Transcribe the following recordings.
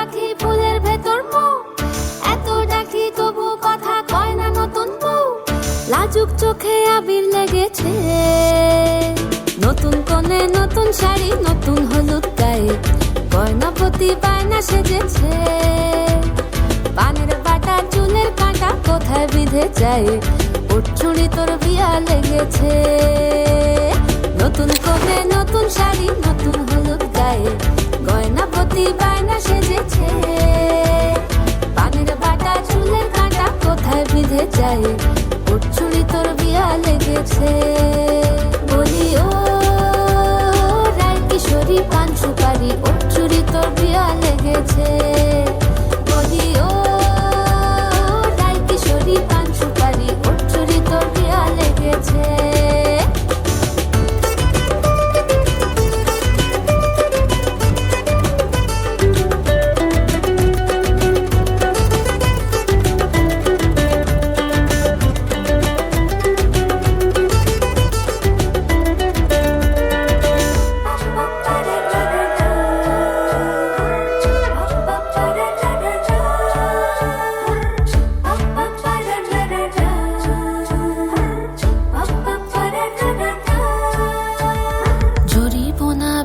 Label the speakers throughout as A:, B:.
A: পাখি ফুলের ভেতর মৌ, এত ডাকি তবু কথা কয় না নতুন বউ। লাজুক চোখে আবির লেগেছে, নতুন কোণে নতুন শাড়ি নতুন হলুদ গায়ে, গয়নাপতি বায়না সেজেছে। পানের বাটা চুলের কাঁটা কোথায় বিঁধে যায়, ওর চুড়ি তোর বিয়া লেগেছে। নতুন কোণে নতুন শাড়ি নতুন হলুদ গায়ে, গয়নাপতি বায়না সেজেছে। পানের বাটা চুলের কাঁটা কোথায় বিঁধে যায়, ওর চুড়ি তোর বিয়া লেগেছে। বলি ও রায় কিশোরী পান সুপারি, ওর চুড়ি তোর বিয়া লেগেছে। বলি ও রায় কিশোরী পান সুপারি, ওর চুড়ি তোর বিয়া লেগেছে।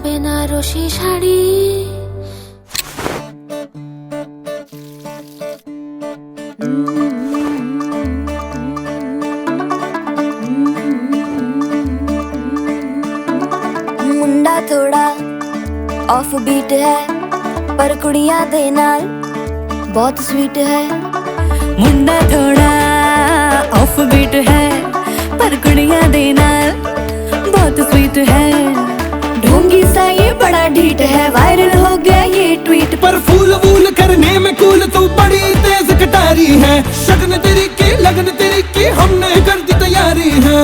A: বেনারসি শাড়ি
B: मुंडा थोड़ा ऑफ बीट है पर कुड़ियां दे नाल बहुत स्वीट है।
C: मुंडा थोड़ा ऑफ बीट है पर कुड़ियां दे नाल बहुत स्वीट है।
B: ढोंगी सा ये बड़ा ढीठ है, वायरल हो गया ये ट्वीट।
D: पर फूल वूल करने में कूल तू बड़ी तेज कटारी है। शगन तेरी की लगन तेरी की हमने कर दी तैयारी है।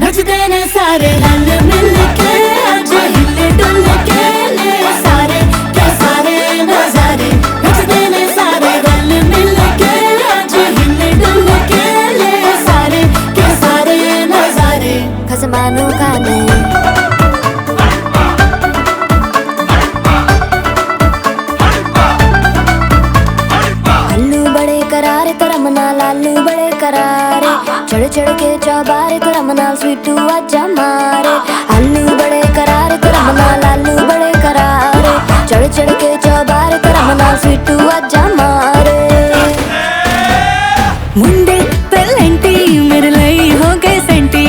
B: नचते ने सारे रंग मिल के, आज हिले डुल के ले सारे के सारे नजारे। नचते ने सारे रंग मिल के, आज हिले डुल के ले सारे के सारे नजारे। खसमानों का नहीं करारे तो रमना लालू बड़े करारे, चढ़ चढ़ के चौबारे तो रमना स्वीटू आजा मारे। आलू बड़े करारे तो रमना लालू बड़े करारे, चढ़ चढ़ के चौबारे तो रमना स्वीटू आजा मारे।
C: मुंडे पेलेंटी मेरे लिए हो गए सेंटी,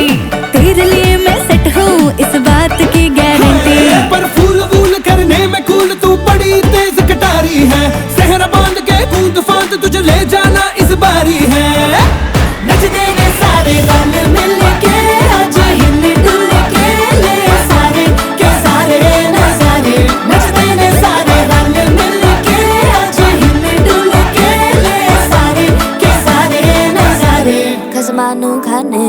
C: तेरे लिए मैं सेट हूँ इस बात की गारंटी।
D: पर फूल वूल करने में कूल तू बड़ी तेज कटारी है। सहरा बांध के कूद फांद तुझे ले जाना इस बारी है।
B: नचते ने सारे रंग मिल के, आज हिल डुल के ले सारे के सारे नजारे। नचते ने सारे रंग मिल के, आज हिल डुल के ले सारे के सारे नजारे। खसमानू खाने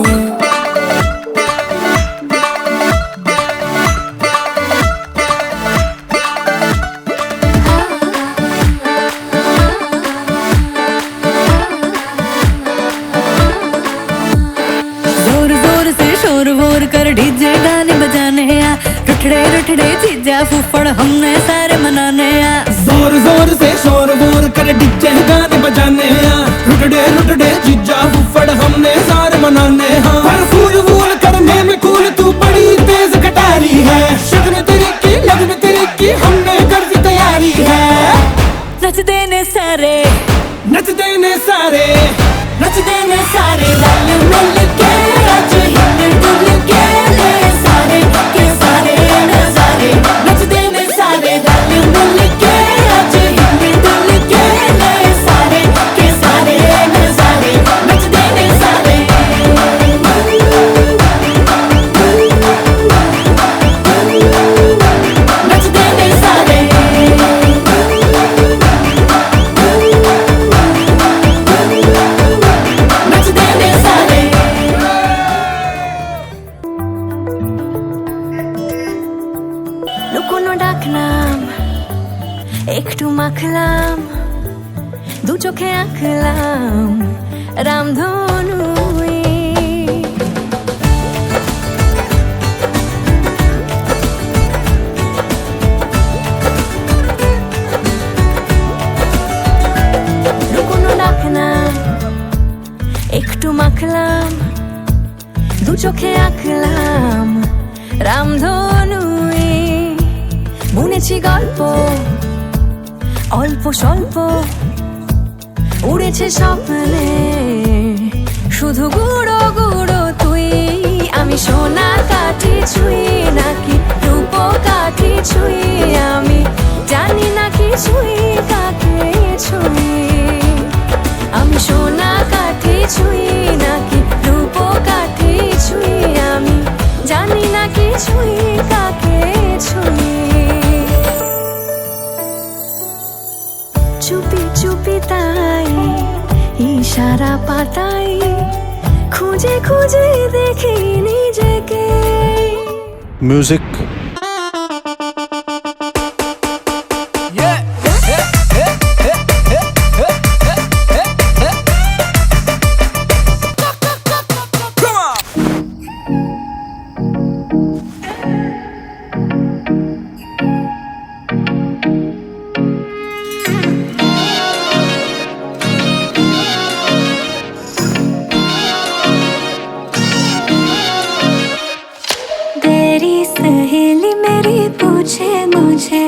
C: कर डीजे गाने बजाने आ, रुठड़े रुठड़े चीजा फूफड़ हमने सारे मनाने आ।
D: जोर जोर से शोर वोर कर डीजे गाने बजाने आ, रुटड़े रुटड़े जीजा फुफड़ हमने सारे मनाने हाँ। पर फूल वूल करने में कूल तू बड़ी तेज कटारी है। शगन तेरी की लगन तेरी की हमने कर दी तैयारी है।
C: नचते ने सारे
D: नचते ने सारे
B: नचते ने सारे रंग मिल के, आज हिल डुल के ले सारे के सारे नजारे। नचते ने सारे रंग मिल के, आज हिल डुल के ले सारे के सारे नजारे। नचते ने सारे नचते ने सारे नचते ने सारे।
C: লুকোনো ডাকনাম একটু মাখলাম, দু চোখে আঁকলাম রামধনু। চোখে আঁকলাম রামধনুই, বুনেছি গল্প অল্প স্বল্প, উড়েছে স্বপ্নে শুধু গুঁড়ো গুঁড়ো তুই। আমি সোনা কাঠি ছুঁই নাকি রূপ কাঠি ছুঁই, আমি জানি না কি ছুঁই কাকে ছুঁই। আমি সোনা কাঠি ছুঁই নাকি রূপ কাঠি ছুঁই, আমি জানি না কি ছুঁই কাকে ছুঁই। চুপি চুপি তাই ইশারা পাতাই, খুঁজে খুঁজে দেখি নিজেকে।
E: মিউজিক
C: सहेली मेरी पूछे मुझे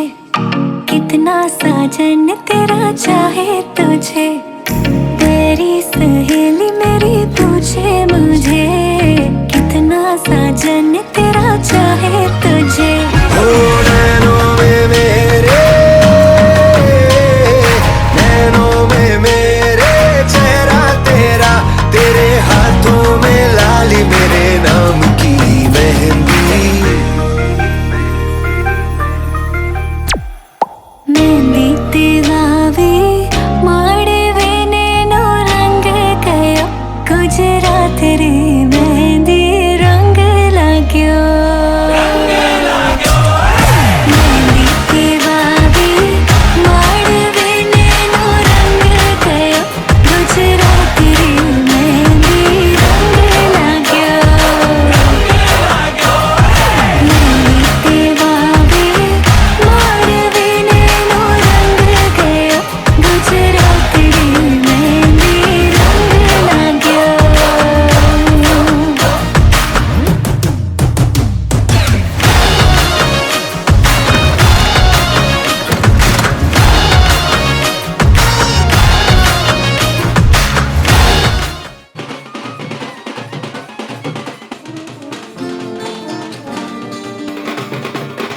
C: कितना साजन तेरा चाहे तुझे। तेरी सहेली मेरी पूछे मुझे कितना साजन तेरा चाहे तुझे।
E: नैनों में मेरे, नैनों में मेरे चेहरा तेरा, तेरे हाथों में लाली मेरे नाम की मेहंदी।
C: मेहंदी तेरावे माड़वे नैनो रंग गयो, गुजरात रे मेहंदी रंग लाग्यो। मेहंदी तेरावे माड़वे नैनो रंग गयो, गुजरात रे मेहंदी रंग लाग्यो। मेहंदी तेरावे माड़वे नैनो रंग गयो, गुजरात रे मेहंदी रंग लाग्यो।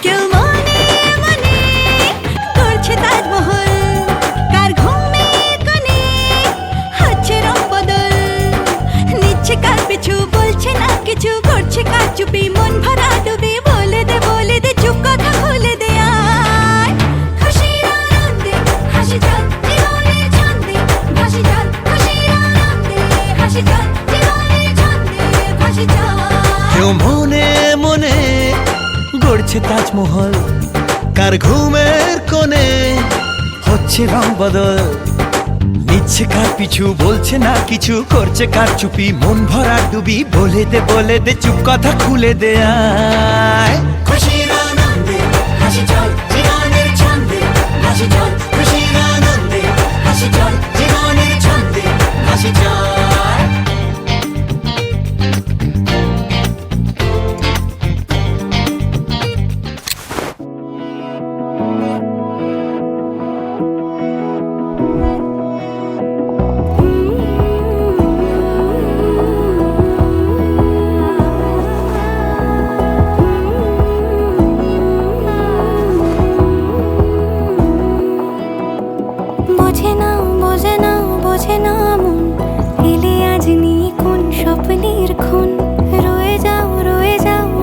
C: কেউ মনে মনে করছে তাজমহল, কার ঘুমের কোণে হচ্ছে রং বদল, নিচ্ছে কার পিছু বলছে না কিছু, করছে কার চুপি মন ভরা ডুবি। বলে দে চুপ কথা খুলে দে আয়, খুশির আনন্দে হাসি চল জীবনের ছন্দে ভাসি চল, খুশির আনন্দে হাসি চল জীবনের ছন্দে ভাসি চল।
E: কেউ মনে মনে গড়ছে তাজমহল, কার ঘুমের কোণে হচ্ছে রং বদল, নিচ্ছে কার পিছু বলছে না কিছু, করছে কার চুপি মন ভরা ডুবি। বলে দে চুপ কথা খুলে দে আয়, খুশির আনন্দে হাসি চল জীবনের ছন্দে ভাসি চল, খুশির আনন্দে হাসি চল জীবনের ছন্দে ভাসি চল।
C: বোঝে না বোঝে না বোঝে না মন, এলে আজ নিয়ে কোন স্বপ্নের খুন। রয়ে যাও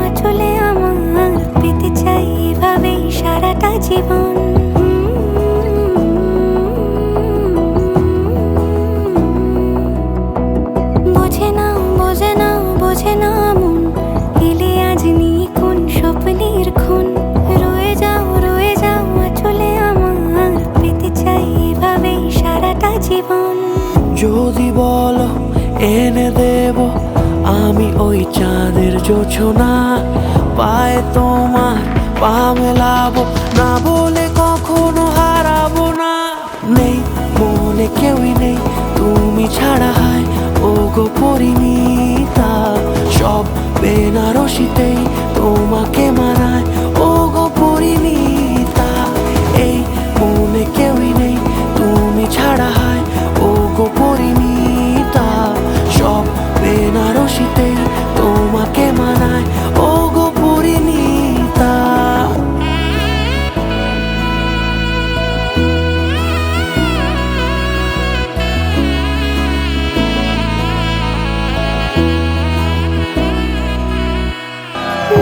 C: আঁচলে আমার, পেতে চাই এভাবেই সারাটা জীবন। বোঝে না বোঝে না বোঝে না মন, এলে আজ নিয়ে কোন স্বপ্নের খুন। রয়ে যাও আঁচলে আমার, পেতে চাই এভাবেই সারাটা জীবন।
F: যদি বলো এনে দেব আমি ওই চাঁদের জোছনা, পায়ে তোমার পা মেলাবো, না বলে কখনো হারাবো না। নেই মনে কেউই নেই তুমি ছাড়া, হয় ও গো পরিণীতা। সব বেনারসিতেই তোমাকে মানায় ও গো পরিণীতা। এই মনে কেউই নেই তুমি ছাড়া, হয় ও গো পরিণীতা। সব বেনারসিতেই তোমাকে মানায় ও গো পরিণীতা।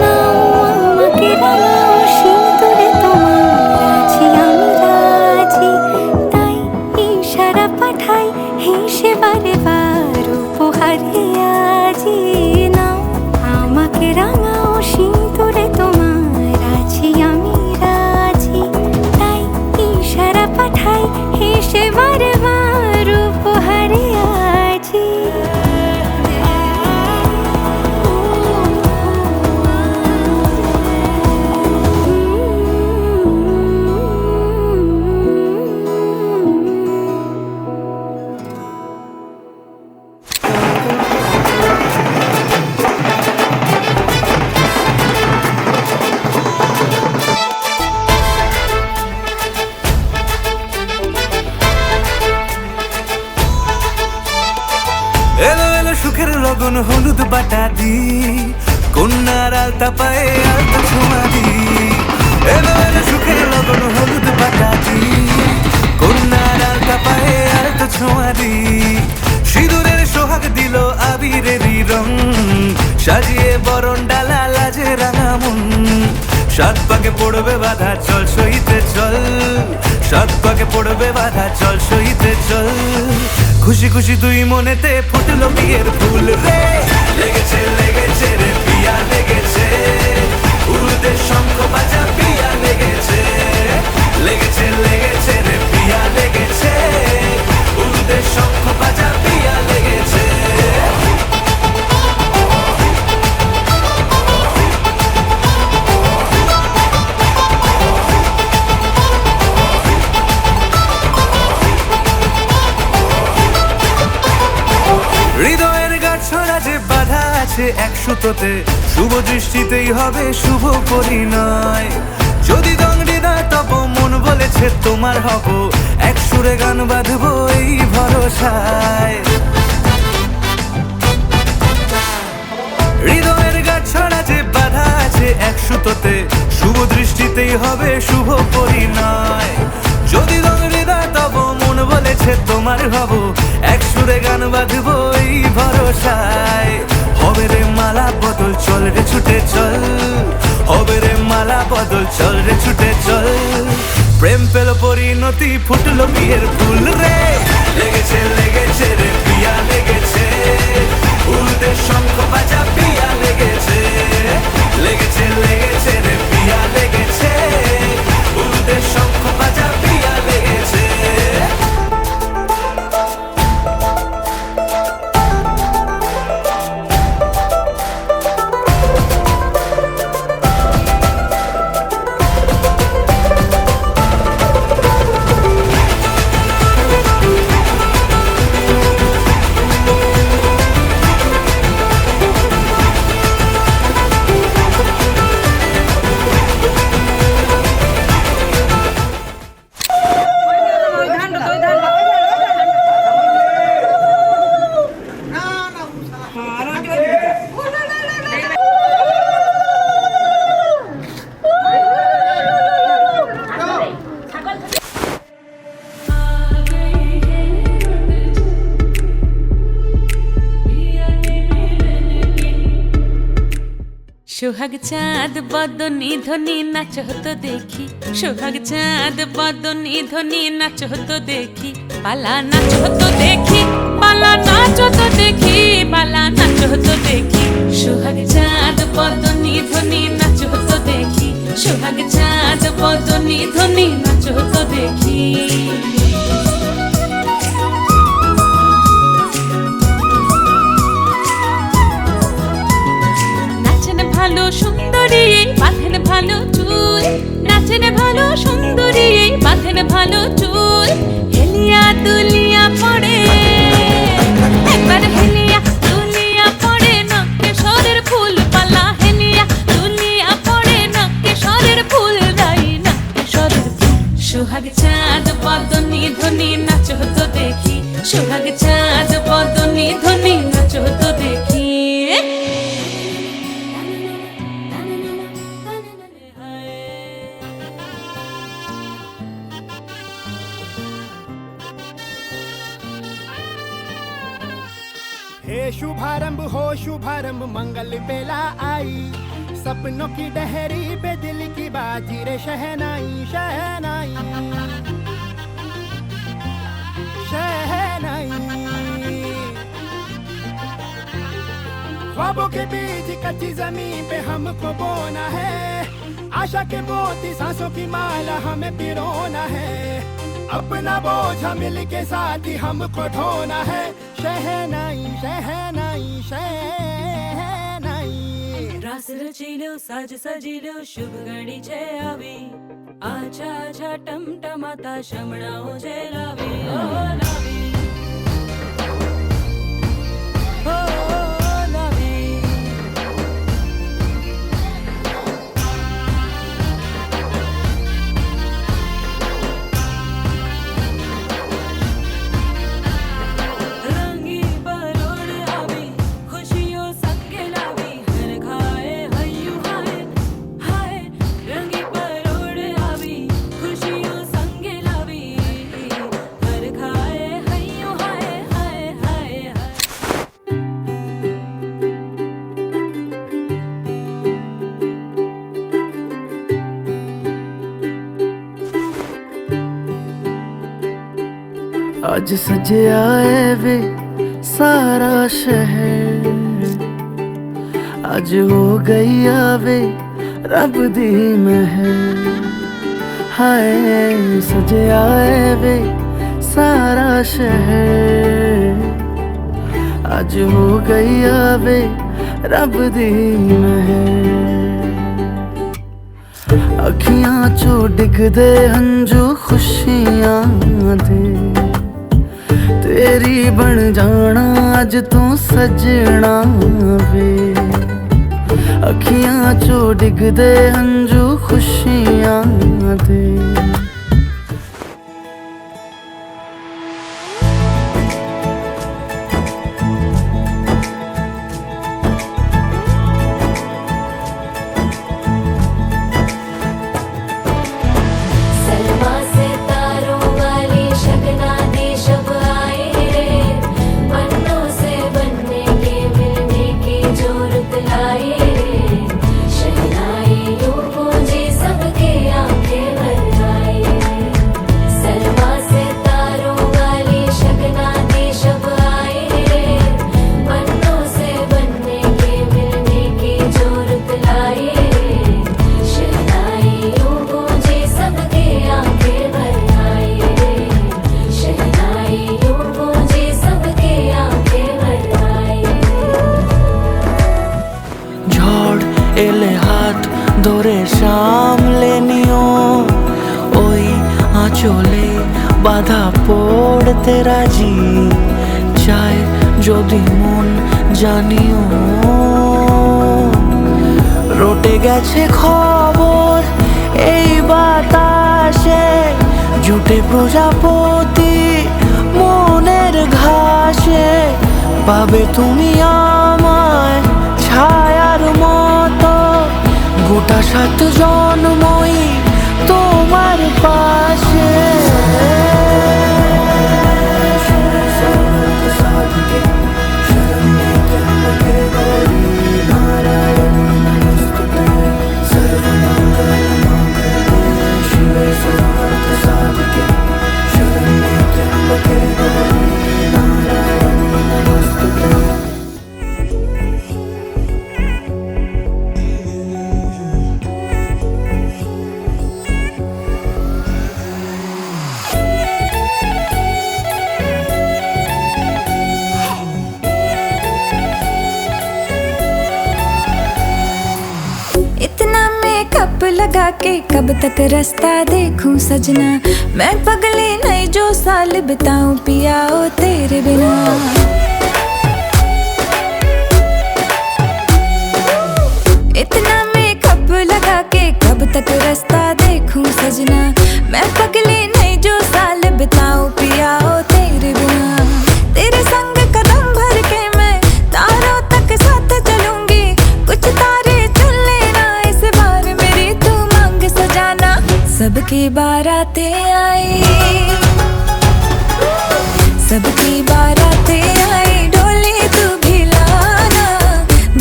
A: নাও আমাকে রাঙাও সিঁদুরে তোমার আছি আমি রাজি, তাই ইশারা পাঠাই হেসে বারে বার উপহারে আজি। নাও আমাকে রাঙাও সিঁদুরে তোমার আছি আমি রাজি, তাই ইশারা পাঠাই হেসে বারে বার উপহারে আজি।
E: এলো এলো সুখের লগন হলুদ বাটা দি, কন্যার আলতা পায়ে আলতা ছোঁয়া দি। এলো এলো সুখের লগন হলুদ বাটা দি, কন্যার আলতা পায়ে আলতা ছোঁয়া দি। সিঁদুরের সোহাগ দিল আবিরেরই রং, সাজিয়ে বরণ ডালা লাজে রাঙা মন। সাত পাকে পড়বে বাধা চল সইতে চল, সাত পাকে পড়বে বাধা চল সইতে চল। খুশি খুশি দুই মনেতে ফুটলো বিয়ের ফুল রে, লেগেছে লেগেছে রে পিয়া লেগেছে, উড়তে শঙ্খ বাজা পিয়া লেগেছে। লেগেছে লেগেছে রে পিয়া লেগেছে, উড়তে শঙ্খ বাজা পিয়া লেগেছে। হৃদয়ের গাছড়া যে বাধা আছে এক সুতোতে, শুভ দৃষ্টিতেই হবে শুভ পরিণয়। যদি দং হৃদয় তব মন বলেছে তোমার হব, এক সুরে গান বাঁধবো এই ভরসায়। হৃদয়ের গাছড়া যে বাধা আছে এক সুতোতে, শুভ দৃষ্টিতেই হবে শুভ পরিণয়। যদি দং হৃদয় তব মন বলেছে তোমার হব, এক সুরে গান বাঁধবো এই ভরসায়। হবে রে মালা বদল চল রে ছুটে চল, হবে রে মালা বদল চল রে ছুটে চল। প্রেম পেল পরিণতি ফুটলো বিয়ের ফুল রে, লেগেছে লেগেছে রে পিয়া লেগেছে, উড়তে শঙ্খ বাজা পিয়া লেগেছে। লেগেছে লেগেছে রে পিয়া লেগেছে, উড়তে শঙ্খ বাজা পিয়া লেগেছে।
G: সোহাগ চাঁদ বদনি ধ্বনি নাচ হতো দেখি, সোহাগ চাঁদ বদনি ধ্বনি নাচ হতো দেখি। পালা নাচ হতো দেখি, পালা নাচ হতো দেখি, পালা নাচ হতো দেখি। সোহাগ চাঁদ বদনি ধ্বনি নাচ হতো দেখি, সোহাগ চাঁদ বদনি ধ্বনি নাচ হতো দেখি। ভালো সুন্দরী বাঁধেন ভালো চুল, নাচেন ভালো সুন্দরী বাঁধেন ভালো চুল। হেলিয়া দুলিয়া পড়ে, একবার হেলিয়া দুলিয়া পড়ে, নকেশ্বরের সোহাগ চাঁদ বদনি ধ্বনি নাচো তো দেখি
D: हे शुभारंभ हो शुभारंभ मंगल बेला आई सपनों की डहरी पे दिल की बाजी रे शहनाई शहनाई शहनाई ख्वाबों के बीच कच्ची जमीन पे हमको बोना है आशा के मोती सांसों की माला हमें पिरोना है अपना बोझ मिल के साथ ही हमको ढोना है शहनाई शहनाई शहनाई
G: रास रचिलो साज सजिलो शुभ घड़ी छे आवी आछा आछा टमटमाता शमणाओ जे लावी ओ लावी ओ लावी रंगी परोड़ आवी खुशियों सबके लावी हर खाए हयू हाय हाय रंगी परोड़ आवी खुशियों संगे लावी हर खाए हयू हाय हाय हाय हाय
F: आज सजया है वे सारा शहर आज हो गई आवे रब दी महर हाय सजया है वे सारा शहर आज हो गई आवे रब दी महर अखियां चो डिगदे हंजू खुशियां दे तेरी बन जाना अज तू सजना वे अखियां चो डिगदे हंजू खुशियां दे
A: सलमा से तारों वाली शगना दी शब आए रे बनों से बनने के मिलने की जोरत लाए रे शहनाई यूं गूंजी सबके आंखें भर आए सलमा से तारों वाली शगना दी शब आए रे बनों से बनने के मिलने की जोरत लाए रे शहनाई यूं गूंजी सबके आंखें भर आए शहनाई यूं गूंजी सबके आंखें भर आए
F: ঝড় এলে হাত ধরে সামলেনিও ওই আঁচলে বাধা পড়তে রাজি চায় যদি মন জানিও রটে গেছে খবর এই বাতাসে জুটে প্রজাপতি মনের ঘাসে পাবে তুমি আমায় ছায়ার মতো গোটা 7 জন্মই তোমার পাশে
C: इतना मेकअप लगा के कब तक रास्ता देखूं सजना मैं पगली नहीं जो साल बिताऊं पिया ओ तेरे बिना इतना मेकअप लगा के कब तक रास्ता देखूं सजना मैं पगली नहीं जो साल बिताऊं पिया ओ तेरे बिना
A: बारातें आई, सबकी बारातें आई, डोली तू भी लाना,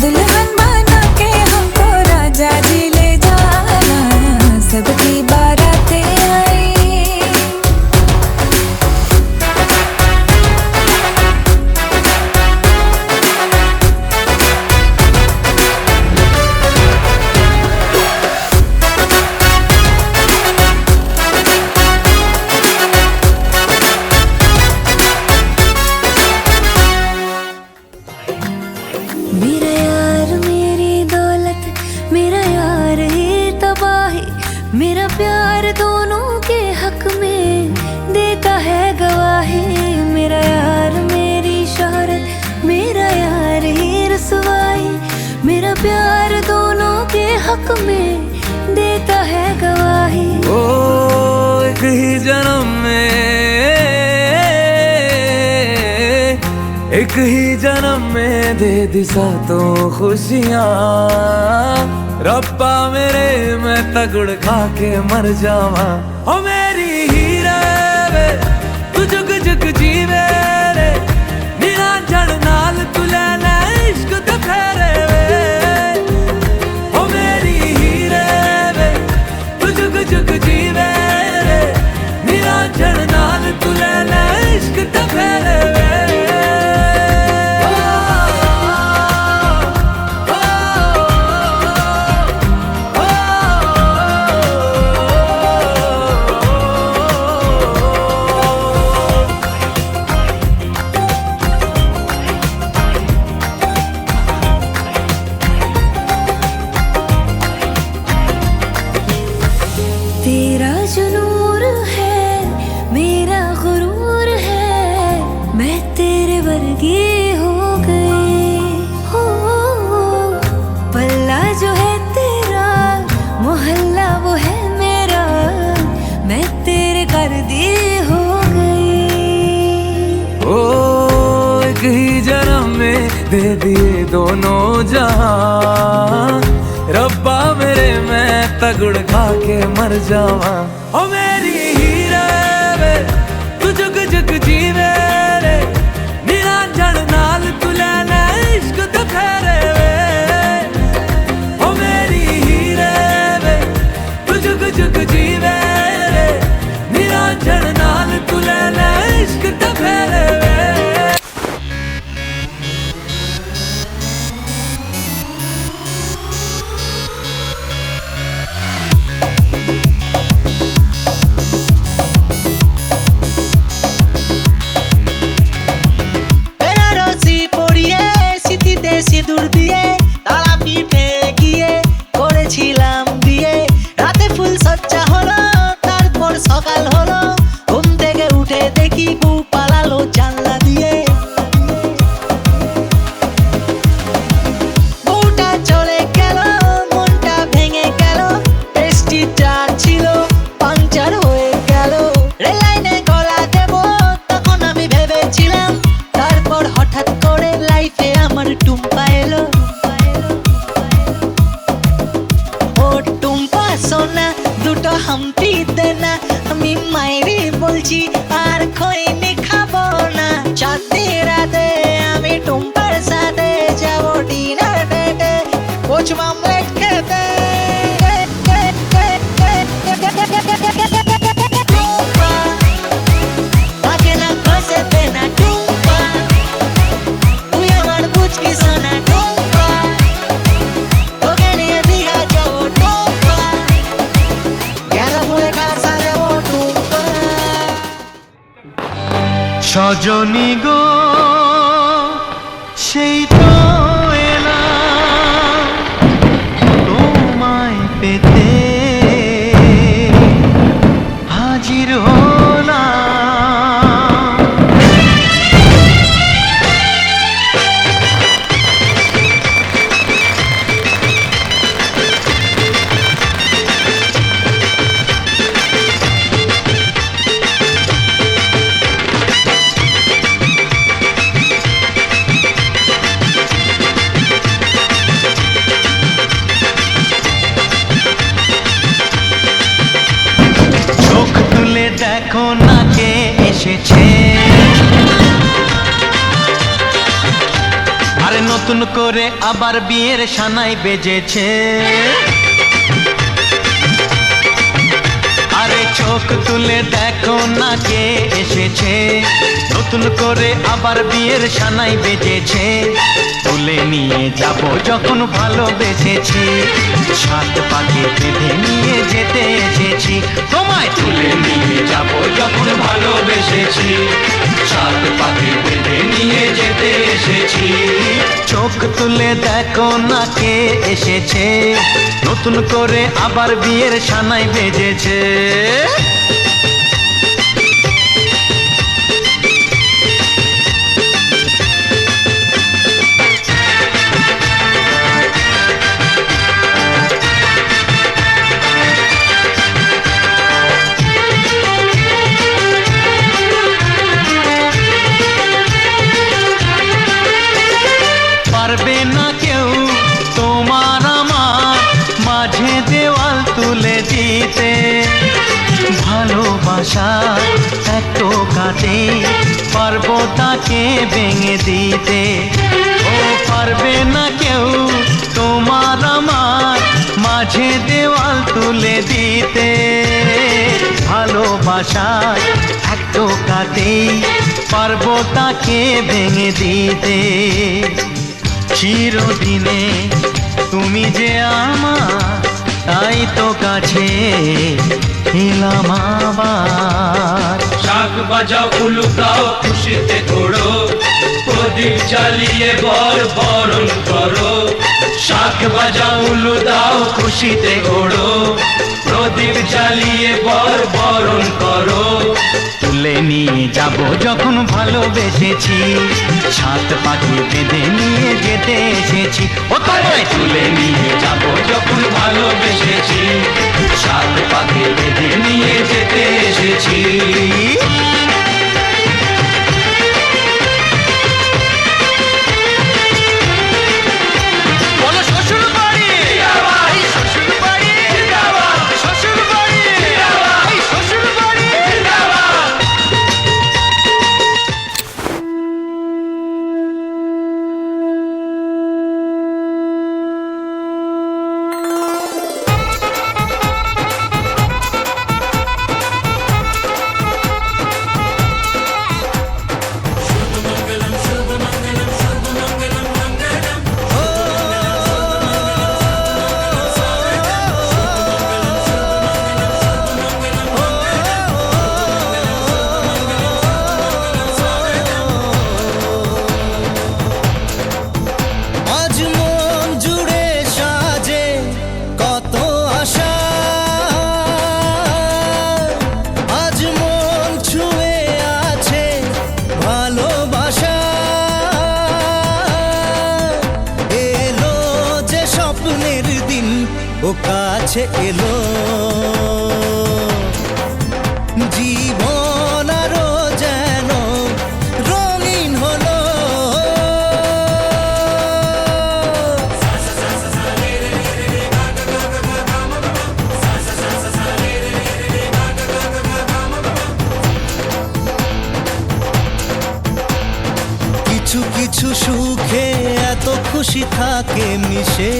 A: दुल्हन बना के हमको राजा जी ले जाना, सबकी बारातें आई। मेरा यार मेरी दौलत, मेरा यार ही तबाही, मेरा प्यार दोनों के हक में देता है गवाही। मेरा यार मेरी शोहरत, मेरा यार ही रसवाई, मेरा प्यार दोनों के हक में देता है गवाही।
H: ओ एक ही जन्म में, एक ही जन्म में दे दी सातों खुशियाँ, रब्बा मेरे मैं तगड़ खा के मर जावा। ओ मेरी हीरे वे तू जुग जुग जीवे रे, निरंजन नाल तू लेना इश्क दा फेरे वे। ओ मेरी हीरे वे तू जुग जुग जीवे रे, निरंजन नाल तू लेना इश्क दा फेरे वे।
A: तेरा जो नूर है मेरा गुरूर है, मैं तेरे वर्गी हो गई हो। पल्ला जो है तेरा, मोहल्ला वो है मेरा, मैं तेरे कर दी हो गई।
H: ओ एक ही जन्म में दे दिए दोनों जहां, रब्बा मेरे मैं तगड़ खा के मर जावा। ओ मेरी हीरे वे तू जुग जुग जीवे रे, निरंजन नाल तू लेना इश्क दा फेरे वे। ओ मेरी हीरे वे तू जुग जुग जीवे रे, निरंजन नाल तू लेना इश्क दा फेरे वे।
B: বেনারসি পরিয়ে স্মৃতিতে সিঁদুর দিয়ে তারা পিঠে গিয়ে করেছিলাম বিয়ে। রাতে ফুল সজ্জা হলো, তারপর সকাল হলো, ঘুম থেকে উঠে দেখি বউ পালালো জানলা দিয়ে। বউটা চলে গেল, মনটা ভেঙে গেল, বৃষ্টিটা ছিল পাংচার হয়ে গেল। রেল লাইনে গলা দেব তখন আমি ভেবেছিলাম, তারপর হঠাৎ করে লাইফে আমার টুম্পা এলো। ও টুম্পা সোনা দুটো হাম্পি দেনা, আমি মাইরি বলছি আর খৈনি খাবো না। চাঁদনি রাতে আমি টুম্পার সাথে যাবো ডিনার ডেটে, কোচ মামলেট খেতে। টুম্পা তাকে না খসে দে না টুম্পা, তুই আমার বুঝকি সোনা টুম্পা, তোকে নিয়ে দীঘা যাবো টুম্পা, গেল বলে কাছে যাবো টুম্পা।
E: সজনী গো সেই তো এলাম তোমায় পেতে, হাজির হলাম। নতুন করে আবার বিয়ের সানাই বেজেছে। আরে চোখ তুলে দেখো না কে এসেছে, নতুন করে আবার বিয়ের সানাই বেজেছে। তুলে নিয়ে যাব যখন ভালোবেসেছি, সাত পাকে বেঁধে নিয়ে যেতে এসেছি। তোমায় তুলে নিয়ে যাব যখন ভালোবেসেছি, সাত পাকে বেঁধে নিয়ে যেতে এসেছি। চোখ তুলে দেখো না কে এসেছে, নতুন করে আবার বিয়ের সানাই বেজেছে। পারবে না কেউ তোমার আমার মাঝে দেওয়াল তুলে দিতে, ভালোবাসা এত কাটে পারবো তাকে ভেঙে দিতে। ও পারবে না কেউ তোমার আমার মাঝে দেওয়াল তুলে দিতে, ভালোবাসা এত কাটে পারবো তাকে ভেঙে দিতে। চিরদিনে তুমি যে আমার, তাই তো কাছে এলাম আবার।
I: শাক বাজাও উলু দাও খুশিতে ঘোড়ো, প্রদীপ জ্বালিয়ে বর বরণ করো। শাক বাজাও উলু দাও খুশিতে ঘোড়ো, প্রদীপ জ্বালিয়ে বর বরণ করো।
E: তুলে নিয়ে যাব যখন ভালোবেসেছি, সাত পাখি বেঁধে নিয়ে যেতে এসেছি। ও তোমায় তুলে নিয়ে যাব
I: যখন ভালোবেসেছি, সাত পাকে বেঁধে নিয়ে যেতে এসেছি।
E: বলো শ্বশুর বাড়ি, এই শ্বশুর বাড়ি, শ্বশুর বাড়ি, এই শ্বশুর বাড়ি।
F: আজ মন জুড়ে সাজে কত আশা, আজ মন ছুঁয়ে আছে ভালোবাসা। এলো যে স্বপ্নের দিন, ও কাছে এলো জীবন আরো যেন রঙিন হলো। কিছু কিছু সুখে এত খুশি থাকে মিশে,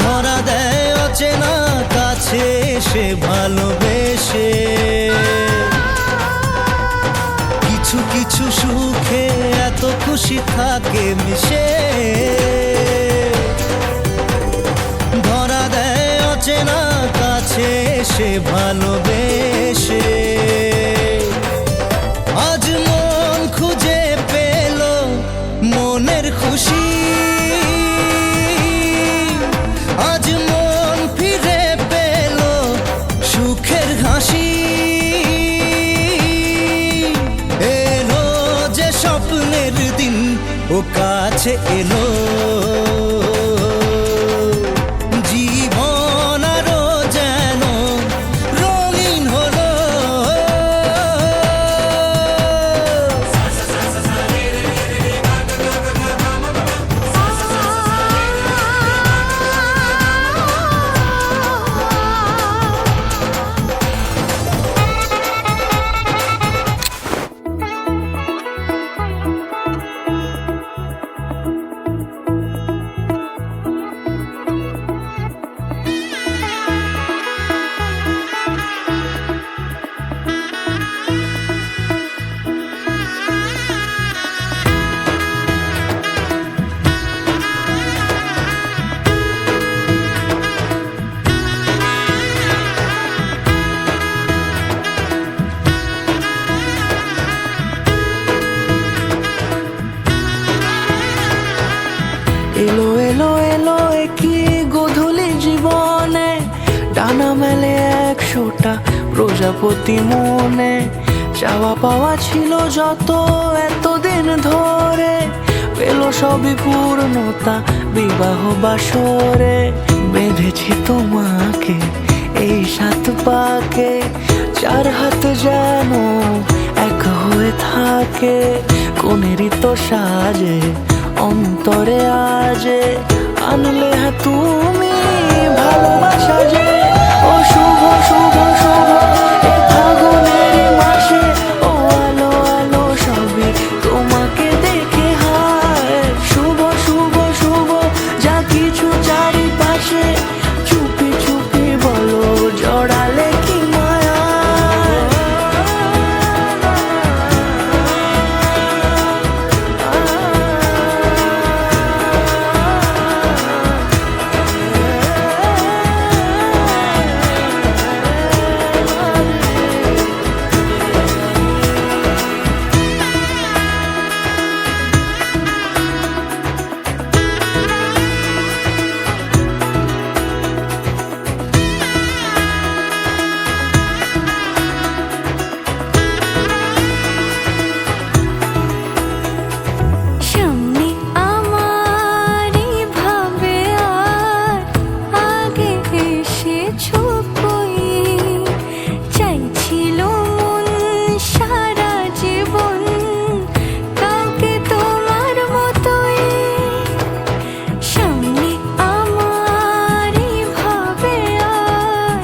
F: ধরা দেয় অচেনা কাছে সে ভালোবেসে। কিছু কিছু সুখে এত খুশি থাকে মিশে, ধরা দেয় অচেনা কাছে সে ভালোবেসে। আজ মন খুঁজে পেল মনের খুশি, আজ মন ফিরে পেল সুখের হাসি। এলো যে স্বপ্নের দিন, ও কাছে এলো জীবন আরো যেন রঙিন হলো। প্রজাপতি মনে চাওয়া পাওয়া ছিল যত এতদিন ধরে, পেল সবই পূর্ণতা বিবাহ বাসরে। বেঁধেছি তোমাকে এই 7 পাকে, 4 হাত যেন এক হয়ে থাকে। কোনেরই তো সাজে অন্তরে আজে আনলে তুমি ভালোবাসা যে। ও শুভ শুভ শুভ এ ফাগুনের মাসে, ও আলো আলো সবই তোমাকে দেখে হায়। শুভ শুভ শুভ যা কিছু চারিপাশে, চুপি চুপি বলো জড়ালে কি মায়া।
A: সামনে আমারই ভাবে আর আগে এসেছো কই, চাইছিল মন সারা জীবন কাউকে তোমার মতোই। সামনে আমারই ভাবে আর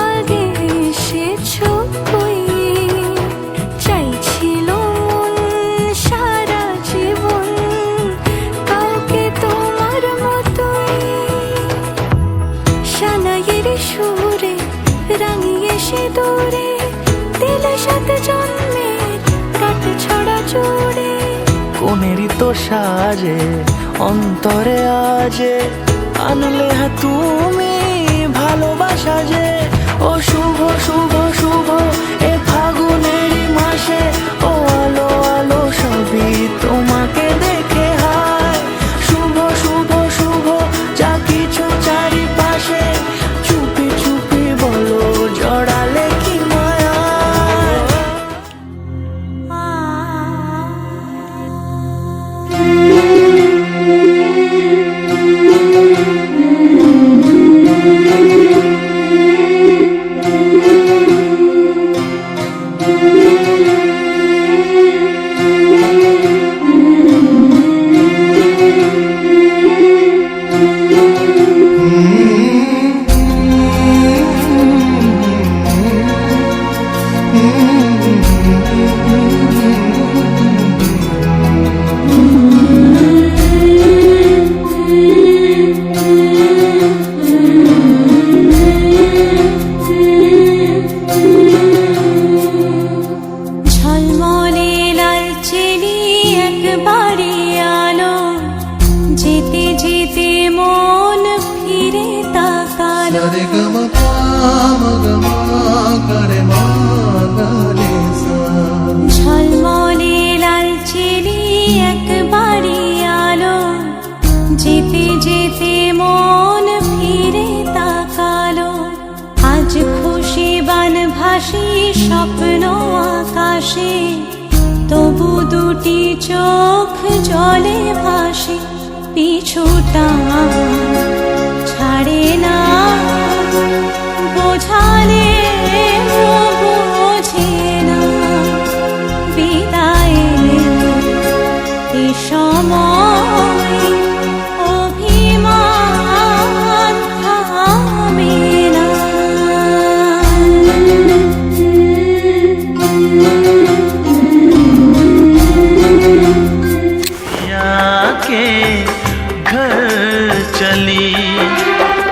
A: আগে এসেছো কই, চাইছিল মন সারা জীবন কাউকে তোমার মতোই। সানাইয়ের সুরে রাঙিয়ে সে দূরে দিলে 7 জন্মের কাট ছড়া জোড়ে।
F: কোনেরই তো সাজে অন্তরে আজে আনলে তুমি ভালোবাসা যে। ও শুভ শুভ শুভ এ ফাগুনের মাসে, ও আলো আলো সবই তোমাকে দেখে হায়। শুভ শুভ শুভ যা কিছু চারিপাশে, চুপি চুপি বলো জড়ালে কি মায়া।
A: ঝলমলে লাল চেলি একবারে আলো, যেতে যেতে মন ফিরে তাকালো। ঝলমলে লাল চেলি একবারে আলো, যেতে যেতে মন ফিরে তাকালো। আজ খুশি বান ভাসি স্বপ্ন আকাশে, তবু দুটি চোখ জলে ভাসে। পিছুটা ছাড়ে না বোঝালে বোঝে না, বিদায় এ সময় অভিমান থামে না।
E: के घर चली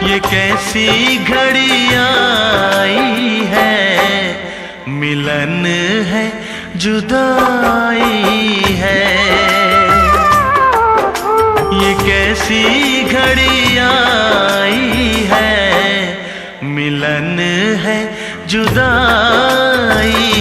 E: ये कैसी घड़ी आई है, मिलन है जुदाई है। ये कैसी घड़ी आई है, मिलन है जुदाई